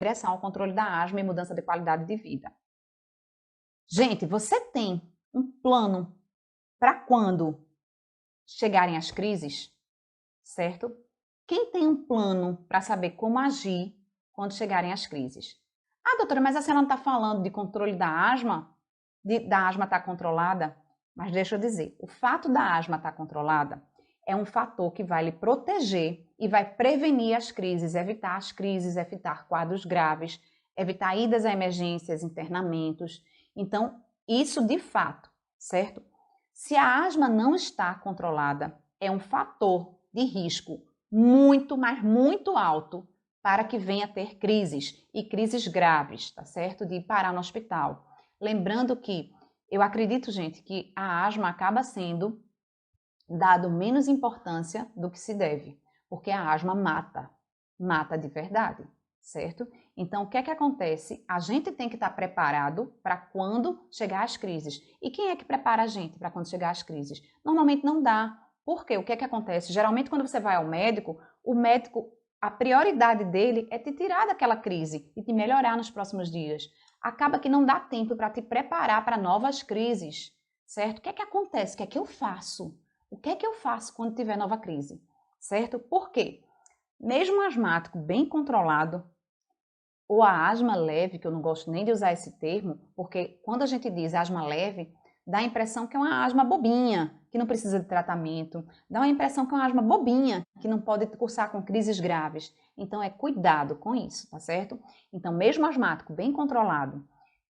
direção ao controle da asma e mudança de qualidade de vida. Gente, você tem um plano para quando chegarem as crises, certo? Quem tem um plano para saber como agir quando chegarem as crises? Ah, doutora, mas a senhora não está falando de controle da asma? Da asma estar controlada? Mas deixa eu dizer, o fato da asma estar controlada é um fator que vai lhe proteger e vai prevenir as crises, evitar quadros graves, evitar idas a emergências, internamentos. Então, isso de fato, certo? Se a asma não está controlada, é um fator de risco muito, mas muito alto para que venha a ter crises e crises graves, tá certo? De parar no hospital. Lembrando que eu acredito, gente, que a asma acaba sendo dado menos importância do que se deve, porque a asma mata de verdade, certo? Então, o que é que acontece? A gente tem que estar preparado para quando chegar as crises. E quem é que prepara a gente para quando chegar as crises? Normalmente não dá. Por quê? O que é que acontece? Geralmente, quando você vai ao médico, o médico, a prioridade dele é te tirar daquela crise e te melhorar nos próximos dias. Acaba que não dá tempo para te preparar para novas crises, certo? O que é que acontece? O que é que eu faço? O que é que eu faço quando tiver nova crise? Certo? Por quê? Mesmo um asmático bem controlado, ou a asma leve, que eu não gosto nem de usar esse termo, porque quando a gente diz asma leve, dá a impressão que é uma asma bobinha, que não precisa de tratamento, dá uma impressão que é uma asma bobinha, que não pode cursar com crises graves. Então, é cuidado com isso, tá certo? Então, mesmo asmático bem controlado,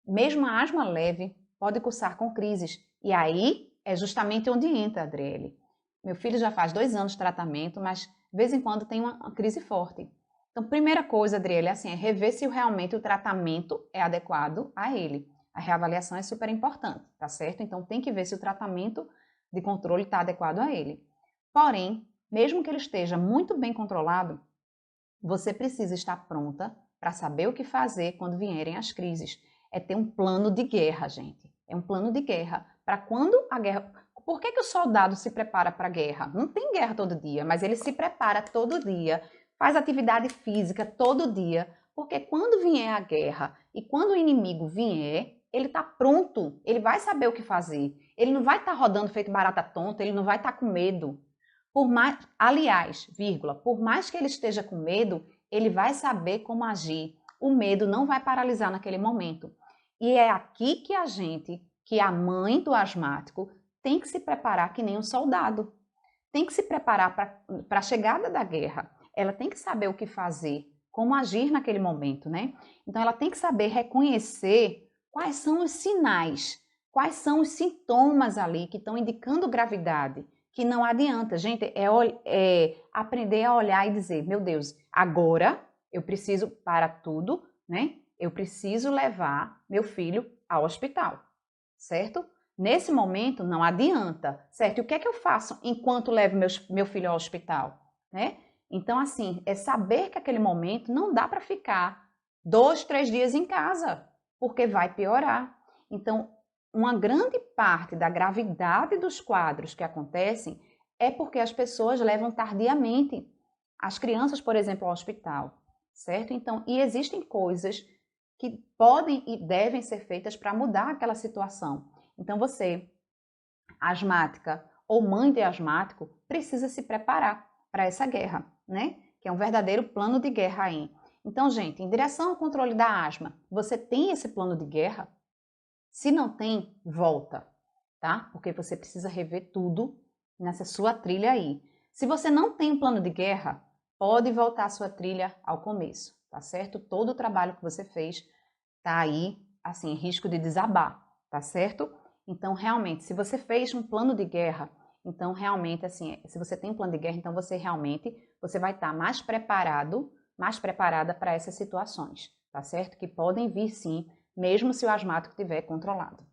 mesmo a asma leve, pode cursar com crises. E aí é justamente onde entra, Adriele. Meu filho já faz 2 anos de tratamento, mas de vez em quando tem uma crise forte. Então, primeira coisa, Adriele, é rever se realmente o tratamento é adequado a ele. A reavaliação é super importante, tá certo? Então, tem que ver se o tratamento de controle está adequado a ele. Porém, mesmo que ele esteja muito bem controlado, você precisa estar pronta para saber o que fazer quando vierem as crises. É ter um plano de guerra, gente. É um plano de guerra. Para quando a guerra... Por que o soldado se prepara para a guerra? Não tem guerra todo dia, mas ele se prepara todo dia, faz atividade física todo dia, porque quando vier a guerra e quando o inimigo vier, ele está pronto, ele vai saber o que fazer. Ele não vai estar rodando feito barata tonta, ele não vai estar com medo. Por mais, aliás, vírgula, por mais que ele esteja com medo, ele vai saber como agir. O medo não vai paralisar naquele momento. E é aqui que a gente, que a mãe do asmático, tem que se preparar que nem um soldado. Tem que se preparar para a chegada da guerra. Ela tem que saber o que fazer, como agir naquele momento, né? Então ela tem que saber reconhecer quais são os sinais, quais são os sintomas ali que estão indicando gravidade. Que não adianta, gente, é aprender a olhar e dizer, meu Deus, agora eu preciso para tudo, né? Eu preciso levar meu filho ao hospital, certo? Nesse momento não adianta, certo? E o que é que eu faço enquanto levo meu filho ao hospital, né? Então, assim, é saber que aquele momento não dá para ficar 2, 3 dias em casa, porque vai piorar. Então, uma grande parte da gravidade dos quadros que acontecem é porque as pessoas levam tardiamente as crianças, por exemplo, ao hospital, certo? Então, e existem coisas que podem e devem ser feitas para mudar aquela situação. Então, você, asmática ou mãe de asmático, precisa se preparar para essa guerra, né? Que é um verdadeiro plano de guerra aí. Então, gente, em direção ao controle da asma, você tem esse plano de guerra? Se não tem, volta, tá? Porque você precisa rever tudo nessa sua trilha aí. Se você não tem um plano de guerra, pode voltar a sua trilha ao começo, tá certo? Todo o trabalho que você fez tá aí, assim, em risco de desabar, tá certo? Então, realmente, se você fez um plano de guerra, então realmente, assim, se você tem um plano de guerra, então você vai estar mais preparado, mais preparada para essas situações, tá certo? Que podem vir sim, mesmo se o asmático estiver controlado.